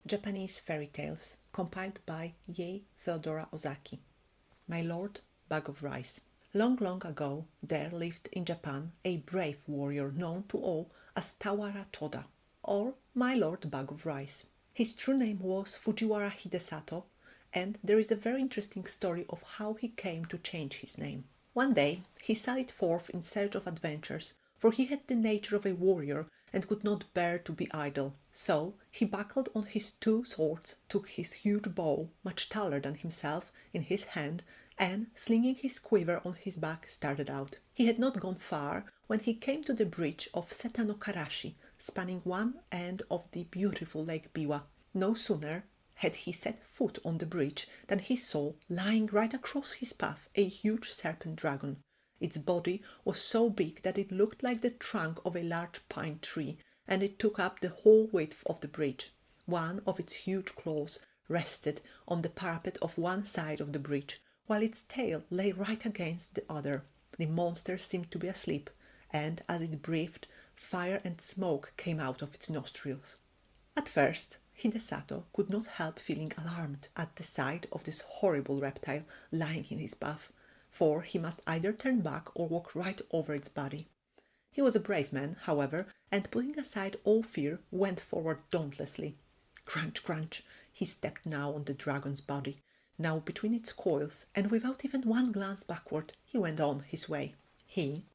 Japanese Fairy Tales, compiled by Ye Theodora Ozaki. My Lord Bag of Rice. Long, long ago, there lived in Japan a brave warrior known to all as Tawara Toda, or My Lord Bag of Rice. His true name was Fujiwara Hidesato, and there is a very interesting story of how he came to change his name. One day he sallied forth in search of adventures, for he had the nature of a warrior and could not bear to be idle. So he buckled on his 2 swords, took his huge bow, much taller than himself, in his hand, and, slinging his quiver on his back, started out. He had not gone far when he came to the bridge of Seta no Karashi, spanning one end of the beautiful Lake Biwa. No sooner had he set foot on the bridge than he saw, lying right across his path, a huge serpent dragon. Its body was so big that it looked like the trunk of a large pine tree, and it took up the whole width of the bridge. One of its huge claws rested on the parapet of one side of the bridge, while its tail lay right against the other. The monster seemed to be asleep, and as it breathed, fire and smoke came out of its nostrils. At first, Hidesato could not help feeling alarmed at the sight of this horrible reptile lying in his path, for he must either turn back or walk right over its body. He was a brave man, however, and putting aside all fear, went forward dauntlessly. Crunch, crunch, he stepped now on the dragon's body, now between its coils, and without even one glance backward, he went on his way. He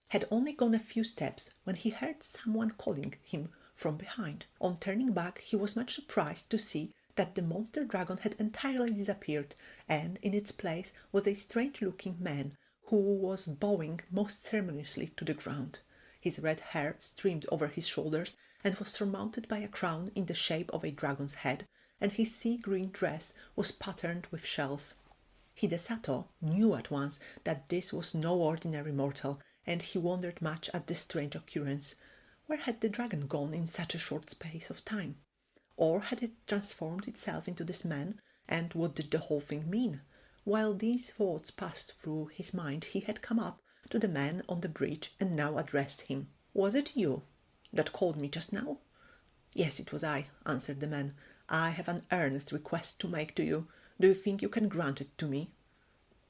had only gone a few steps when he heard someone calling him from behind. On turning back, he was much surprised to see that the monster dragon had entirely disappeared, and in its place was a strange-looking man who was bowing most ceremoniously to the ground. His red hair streamed over his shoulders and was surmounted by a crown in the shape of a dragon's head, and his sea-green dress was patterned with shells. Hidesato knew at once that this was no ordinary mortal, and he wondered much at this strange occurrence. Where had the dragon gone in such a short space of time? Or had it transformed itself into this man, and what did the whole thing mean? While these thoughts passed through his mind, he had come up to the man on the bridge and now addressed him. "Was it you that called me just now?" "Yes, it was I," answered the man. "I have an earnest request to make to you. Do you think you can grant it to me?"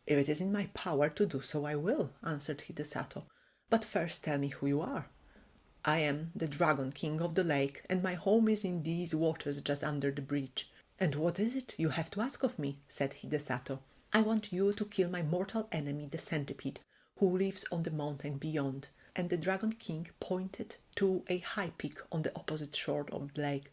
"If it is in my power to do so, I will," answered Hidesato. "But first tell me who you are." "I am the Dragon King of the lake, and my home is in these waters just under the bridge." "And what is it you have to ask of me?" said Hidesato. "I want you to kill my mortal enemy, the centipede, who lives on the mountain beyond." And the Dragon King pointed to a high peak on the opposite shore of the lake.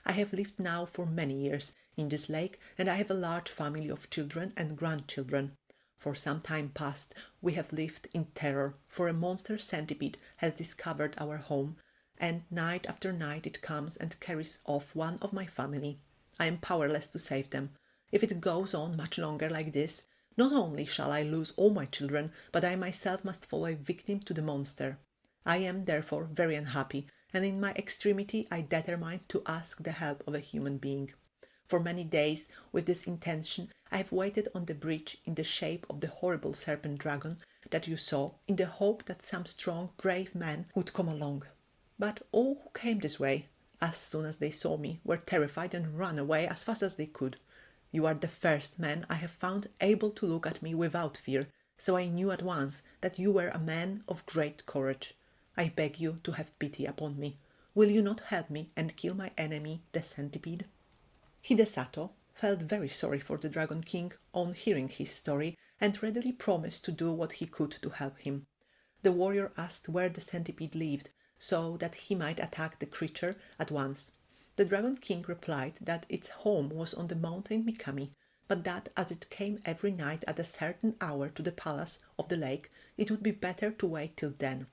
"I have lived now for many years in this lake, and I have a large family of children and grandchildren. For some time past we have lived in terror, for a monster centipede has discovered our home, and night after night it comes and carries off one of my family. I am powerless to save them. If it goes on much longer like this, not only shall I lose all my children, but I myself must fall a victim to the monster. I am therefore very unhappy, and in my extremity I determined to ask the help of a human being. For many days, with this intention, I have waited on the bridge in the shape of the horrible serpent dragon that you saw, in the hope that some strong, brave man would come along. But all who came this way, as soon as they saw me, were terrified and ran away as fast as they could. You are the first man I have found able to look at me without fear, so I knew at once that you were a man of great courage. I beg you to have pity upon me. Will you not help me and kill my enemy, the centipede?" Hidesato felt very sorry for the Dragon King on hearing his story, and readily promised to do what he could to help him. The warrior asked where the centipede lived, so that he might attack the creature at once. The Dragon King replied that its home was on the mountain Mikami, but that as it came every night at a certain hour to the palace of the lake, it would be better to wait till then.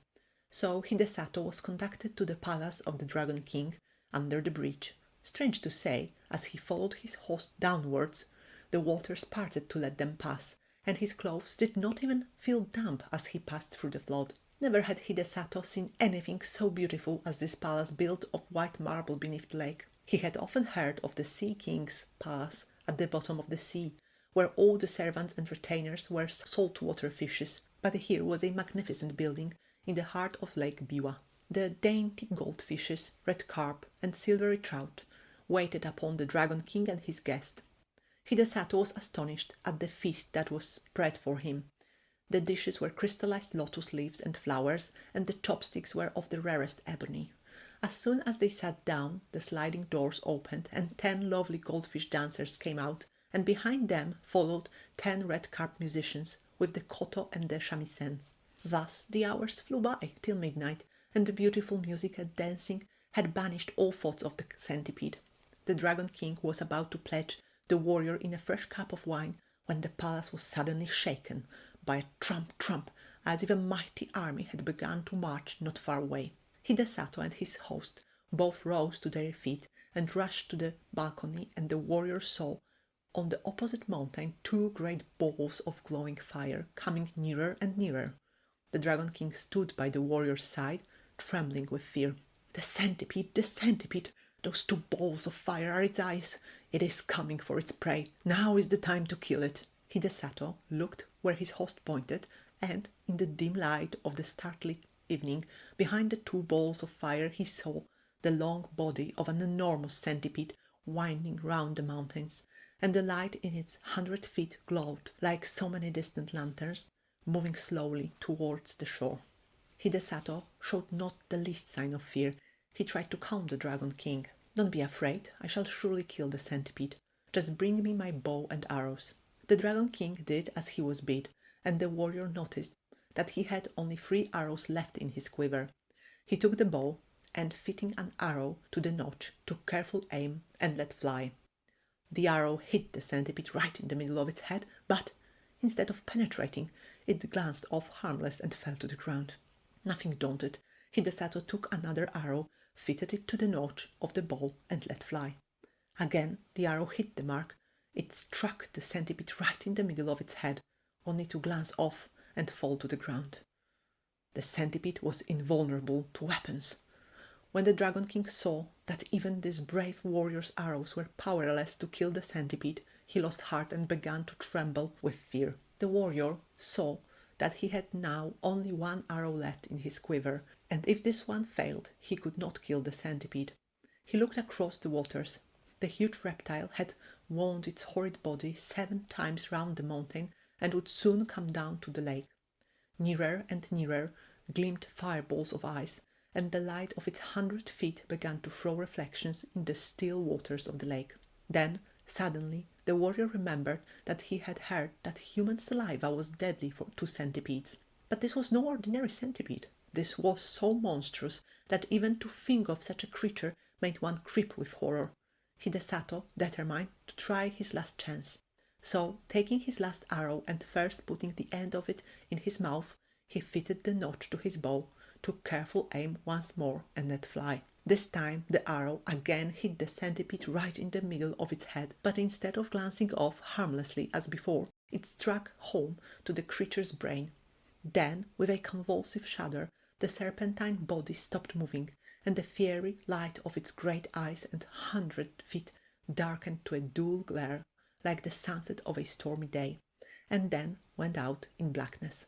So Hidesato was conducted to the palace of the Dragon King under the bridge. Strange to say, as he followed his host downwards, the waters parted to let them pass, and his clothes did not even feel damp as he passed through the flood. Never had Hidesato seen anything so beautiful as this palace built of white marble beneath the lake. He had often heard of the Sea King's palace at the bottom of the sea, where all the servants and retainers were saltwater fishes, but here was a magnificent building in the heart of Lake Biwa. The dainty goldfishes, red carp, and silvery trout waited upon the Dragon King and his guest. Hidesato was astonished at the feast that was spread for him. The dishes were crystallized lotus leaves and flowers, and the chopsticks were of the rarest ebony. As soon as they sat down, the sliding doors opened, and 10 lovely goldfish dancers came out, and behind them followed 10 red-carped musicians with the koto and the shamisen. Thus the hours flew by till midnight, and the beautiful music and dancing had banished all thoughts of the centipede. The Dragon King was about to pledge the warrior in a fresh cup of wine when the palace was suddenly shaken by a trump trump, as if a mighty army had begun to march not far away. Hidesato and his host both rose to their feet and rushed to the balcony, and the warrior saw on the opposite mountain 2 great balls of glowing fire coming nearer and nearer. The Dragon King stood by the warrior's side, trembling with fear. The centipede, the centipede! Those 2 balls of fire are its eyes. It is coming for its prey. Now is the time to kill it. Hidesato looked where his host pointed, and in the dim light of the starlit evening, behind the 2 balls of fire, he saw the long body of an enormous centipede winding round the mountains, and the light in its 100 feet glowed like so many distant lanterns, moving slowly towards the shore. Hidesato showed not the least sign of fear. He tried to calm the Dragon King. "Don't be afraid, I shall surely kill the centipede. Just bring me my bow and arrows." The Dragon King did as he was bid, and the warrior noticed that he had only 3 arrows left in his quiver. He took the bow, and fitting an arrow to the notch, took careful aim and let fly. The arrow hit the centipede right in the middle of its head, but instead of penetrating, it glanced off harmless and fell to the ground. Nothing daunted, Hidesato took another arrow, fitted it to the notch of the bow, and let fly. Again the arrow hit the mark. It struck the centipede right in the middle of its head, only to glance off and fall to the ground. The centipede was invulnerable to weapons. When the Dragon King saw that even this brave warrior's arrows were powerless to kill the centipede, he lost heart and began to tremble with fear. The warrior saw that he had now only 1 arrow left in his quiver, and if this one failed, he could not kill the centipede. He looked across the waters. The huge reptile had wound its horrid body 7 times round the mountain, and would soon come down to the lake. Nearer and nearer gleamed fireballs of ice, and the light of its 100 feet began to throw reflections in the still waters of the lake. Then, suddenly, the warrior remembered that he had heard that human saliva was deadly to centipedes. But this was no ordinary centipede. This was so monstrous that even to think of such a creature made one creep with horror. Hidesato determined to try his last chance. So, taking his last arrow and first putting the end of it in his mouth, he fitted the notch to his bow, took careful aim once more, and let fly. This time the arrow again hit the centipede right in the middle of its head, but instead of glancing off harmlessly as before, it struck home to the creature's brain. Then, with a convulsive shudder, the serpentine body stopped moving, and the fiery light of its great eyes and 100 feet darkened to a dull glare, like the sunset of a stormy day, and then went out in blackness.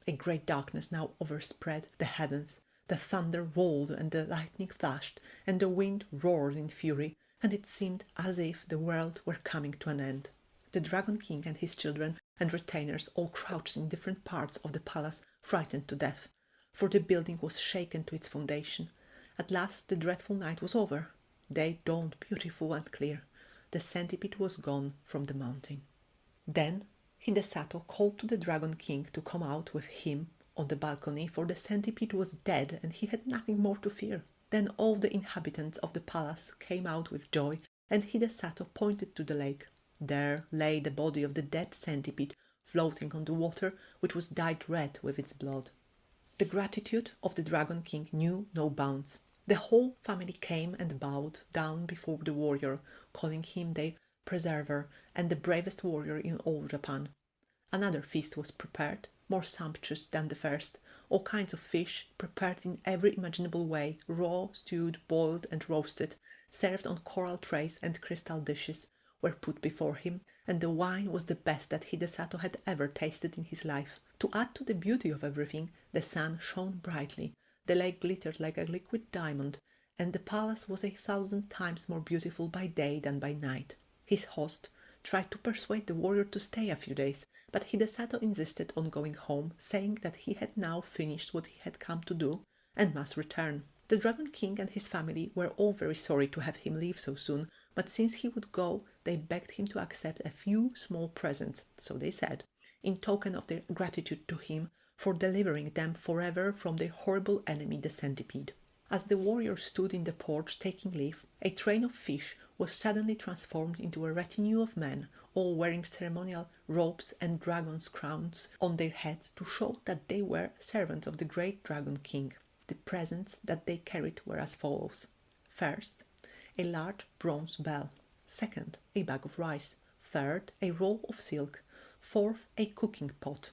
A great darkness now overspread the heavens. The thunder rolled and the lightning flashed, and the wind roared in fury, and it seemed as if the world were coming to an end. The Dragon King and his children and retainers all crouched in different parts of the palace, frightened to death, for the building was shaken to its foundation. At last the dreadful night was over. Day dawned beautiful and clear. The centipede was gone from the mountain. Then Hidesato called to the Dragon King to come out with him on the balcony, for the centipede was dead and he had nothing more to fear. Then all the inhabitants of the palace came out with joy, and Hidesato pointed to the lake. There lay the body of the dead centipede, floating on the water, which was dyed red with its blood. The gratitude of the Dragon King knew no bounds. The whole family came and bowed down before the warrior, calling him their preserver and the bravest warrior in all Japan. Another feast was prepared, more sumptuous than the first. All kinds of fish, prepared in every imaginable way, raw, stewed, boiled, and roasted, served on coral trays and crystal dishes, were put before him, and the wine was the best that Hidesato had ever tasted in his life. To add to the beauty of everything, the sun shone brightly, the lake glittered like a liquid diamond, and the palace was 1,000 times more beautiful by day than by night. His host tried to persuade the warrior to stay a few days, but Hidesato insisted on going home, saying that he had now finished what he had come to do and must return. The Dragon King and his family were all very sorry to have him leave so soon, but since he would go, they begged him to accept a few small presents, so they said, in token of their gratitude to him for delivering them forever from their horrible enemy, the centipede. As the warrior stood in the porch taking leave, a train of fish was suddenly transformed into a retinue of men, all wearing ceremonial robes and dragons' crowns on their heads to show that they were servants of the great Dragon King. The presents that they carried were as follows. First, a large bronze bell. Second, a bag of rice. Third, a roll of silk. Fourth, a cooking pot.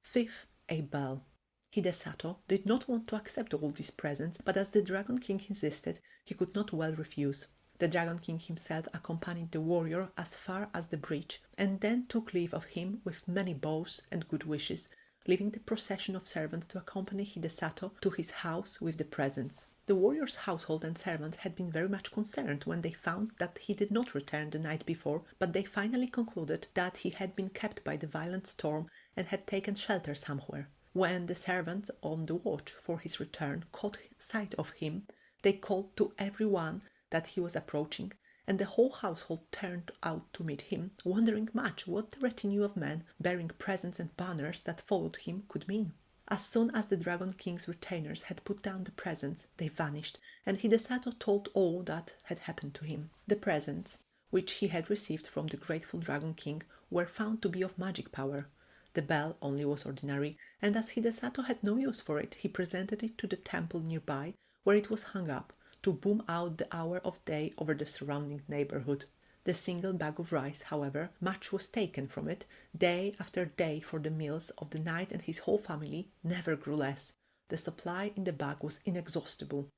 Fifth, a bell. Hidesato did not want to accept all these presents, but as the Dragon King insisted, he could not well refuse. The Dragon King himself accompanied the warrior as far as the bridge, and then took leave of him with many bows and good wishes, leaving the procession of servants to accompany Hidesato to his house with the presents. The warrior's household and servants had been very much concerned when they found that he did not return the night before, but they finally concluded that he had been kept by the violent storm and had taken shelter somewhere. When the servants on the watch for his return caught sight of him, they called to every one that he was approaching, and the whole household turned out to meet him, wondering much what the retinue of men bearing presents and banners that followed him could mean. As soon as the Dragon King's retainers had put down the presents, they vanished, and Hidesato told all that had happened to him. The presents, which he had received from the grateful Dragon King, were found to be of magic power. The bell only was ordinary, and as Hidesato had no use for it, he presented it to the temple nearby, where it was hung up, to boom out the hour of day over the surrounding neighborhood. The single bag of rice, however, much was taken from it, day after day for the meals of the knight, and his whole family never grew less. The supply in the bag was inexhaustible.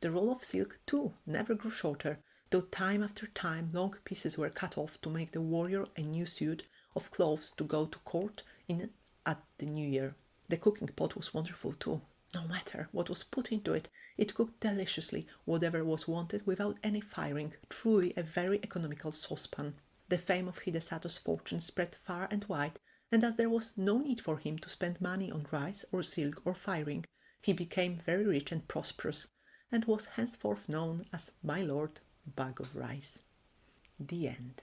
The roll of silk, too, never grew shorter, though time after time long pieces were cut off to make the warrior a new suit of clothes to go to court in at the new year. The cooking pot was wonderful too. No matter what was put into it, it cooked deliciously whatever was wanted without any firing, truly a very economical saucepan. The fame of Hidesato's fortune spread far and wide, and as there was no need for him to spend money on rice or silk or firing, he became very rich and prosperous, and was henceforth known as my Lord Bag of Rice. The end.